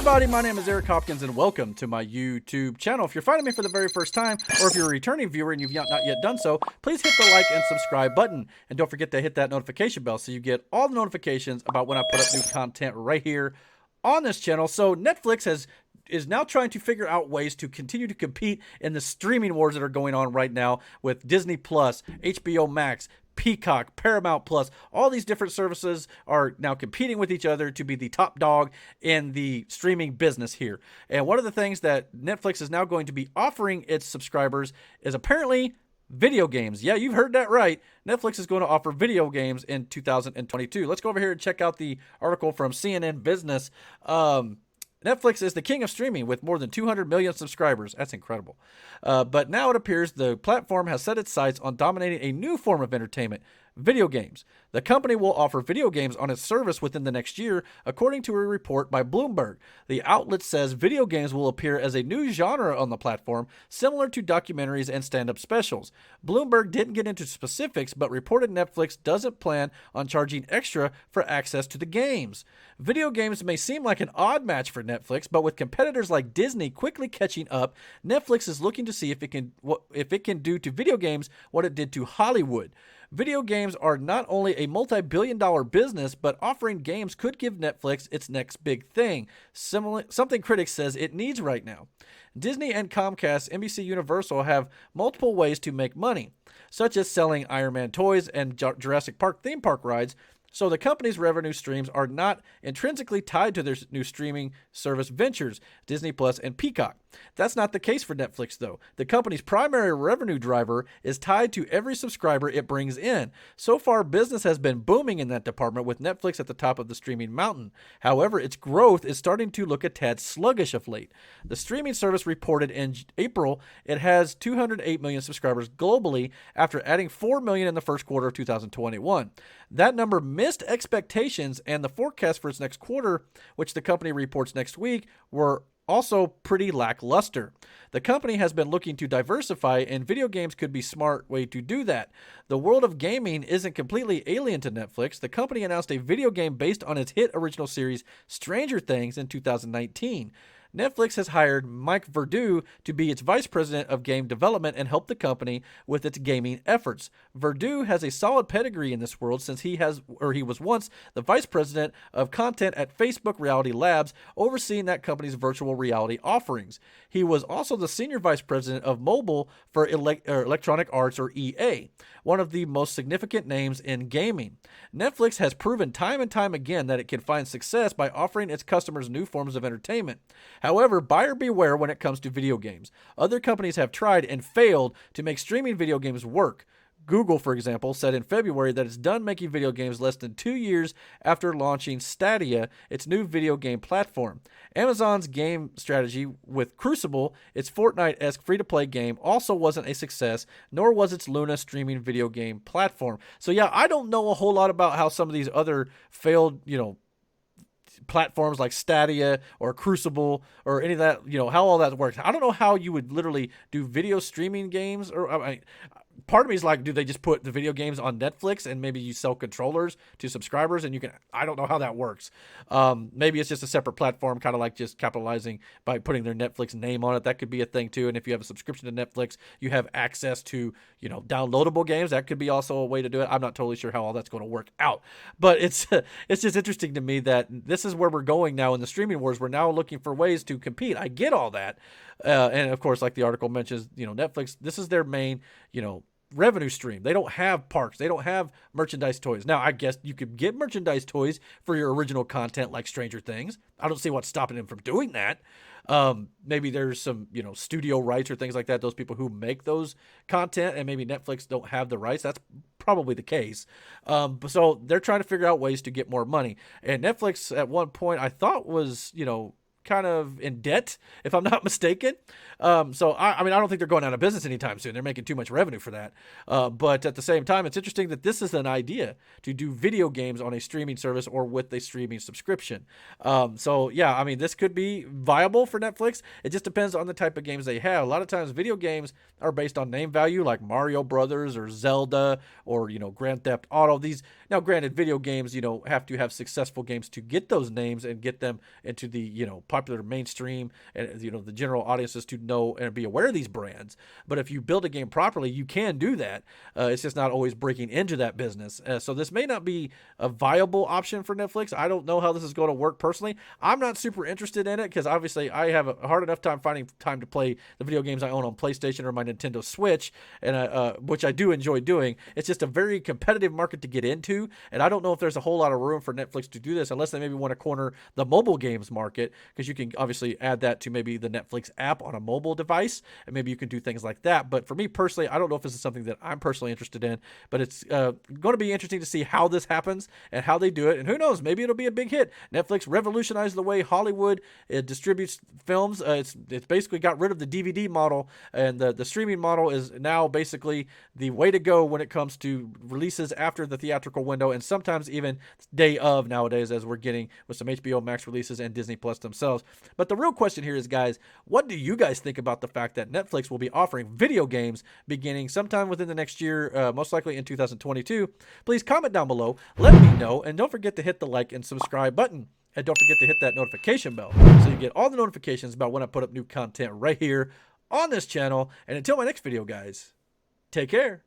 everybody, my name is Eric Hopkins and welcome to my YouTube channel. If you're finding me for the very first time, or if you're a returning viewer and you've not yet done so, please hit the like and subscribe button. And don't forget to hit that notification bell so you get all the notifications about when I put up new content right here on this channel. So Netflix is now trying to figure out ways to continue to compete in the streaming wars that are going on right now with Disney Plus, HBO Max, Peacock, Paramount Plus. All these different services are now competing with each other to be the top dog in the streaming business here. And one of the things that Netflix is now going to be offering its subscribers is apparently video games. Yeah, you've heard that right. Netflix is going to offer video games in 2022. Let's go over here and check out the article from CNN Business. Netflix is the king of streaming with more than 200 million subscribers. That's incredible. But now it appears the platform has set its sights on dominating a new form of entertainment, video games. The company will offer video games on its service within the next year, according to a report by Bloomberg. The outlet says video games will appear as a new genre on the platform, similar to documentaries and stand-up specials. Bloomberg didn't get into specifics, but reported Netflix doesn't plan on charging extra for access to the games. Video games may seem like an odd match for Netflix, but with competitors like Disney quickly catching up, Netflix is looking to see if it can do to video games what it did to Hollywood. Video games are not only a multi-billion-dollar business, but offering games could give Netflix its next big thing, something critics says it needs right now. Disney and Comcast, NBC Universal have multiple ways to make money, such as selling Iron Man toys and Jurassic Park theme park rides, so the company's revenue streams are not intrinsically tied to their new streaming service ventures, Disney Plus and Peacock. That's not the case for Netflix, though. The company's primary revenue driver is tied to every subscriber it brings in. So far, business has been booming in that department, with Netflix at the top of the streaming mountain. However, its growth is starting to look a tad sluggish of late. The streaming service reported in April it has 208 million subscribers globally after adding 4 million in the first quarter of 2021. That number missed expectations, and the forecast for its next quarter, which the company reports next week, were also pretty lackluster. The company has been looking to diversify, and video games could be a smart way to do that. The world of gaming isn't completely alien to Netflix. The company announced a video game based on its hit original series Stranger Things in 2019. Netflix has hired Mike Verdu to be its vice president of game development and help the company with its gaming efforts. Verdu has a solid pedigree in this world since he was once the vice president of content at Facebook Reality Labs, overseeing that company's virtual reality offerings. He was also the senior vice president of mobile for Electronic Arts, or EA, one of the most significant names in gaming. Netflix has proven time and time again that it can find success by offering its customers new forms of entertainment. However, buyer beware when it comes to video games. Other companies have tried and failed to make streaming video games work. Google, for example, said in February that it's done making video games less than 2 years after launching Stadia, its new video game platform. Amazon's game strategy with Crucible, its Fortnite-esque free-to-play game, also wasn't a success, nor was its Luna streaming video game platform. So yeah, I don't know a whole lot about how some of these other failed, platforms like Stadia or Crucible or any of that, how all that works. I don't know how you would literally do video streaming games, or part of me is like, do they just put the video games on Netflix and maybe you sell controllers to subscribers and I don't know how that works. Maybe it's just a separate platform, kind of like just capitalizing by putting their Netflix name on it. That could be a thing too. And if you have a subscription to Netflix, you have access to, downloadable games. That could be also a way to do it. I'm not totally sure how all that's going to work out, but it's just interesting to me that this is where we're going now in the streaming wars. We're now looking for ways to compete. I get all that. And of course, like the article mentions, Netflix, this is their main, revenue stream. They don't have parks. They don't have merchandise toys. Now, I guess you could get merchandise toys for your original content like Stranger Things. I don't see what's stopping them from doing that. Maybe there's some, studio rights or things like that. Those people who make those content, and maybe Netflix don't have the rights. That's probably the case. So they're trying to figure out ways to get more money. And Netflix at one point I thought was, kind of in debt, if I'm not mistaken. So I don't think they're going out of business anytime soon. They're making too much revenue for that. But at the same time, it's interesting that this is an idea to do video games on a streaming service or with a streaming subscription. So yeah, this could be viable for Netflix. It just depends on the type of games they have. A lot of times video games are based on name value, like Mario Brothers or Zelda or, Grand Theft Auto. These, now granted, video games, have to have successful games to get those names and get them into the, popular mainstream and the general audiences to know and be aware of these brands. But if you build a game properly, you can do that. It's just not always breaking into that business. So this may not be a viable option for Netflix. I don't know how this is going to work personally. I'm not super interested in it because obviously I have a hard enough time finding time to play the video games I own on PlayStation or my Nintendo Switch, and which I do enjoy doing. It's just a very competitive market to get into, and I don't know if there's a whole lot of room for Netflix to do this unless they maybe want to corner the mobile games market, because you can obviously add that to maybe the Netflix app on a mobile device, and maybe you can do things like that. But for me personally, I don't know if this is something that I'm personally interested in, but it's going to be interesting to see how this happens and how they do it, and who knows, maybe it'll be a big hit. Netflix revolutionized the way Hollywood distributes films. It's basically got rid of the DVD model, and the streaming model is now basically the way to go when it comes to releases after the theatrical window, and sometimes even day of nowadays, as we're getting with some HBO Max releases and Disney Plus themselves. But the real question here is, guys, what do you guys think about the fact that Netflix will be offering video games beginning sometime within the next year, most likely in 2022? Please comment down below, let me know, and don't forget to hit the like and subscribe button. And don't forget to hit that notification bell so you get all the notifications about when I put up new content right here on this channel. And until my next video, guys, take care.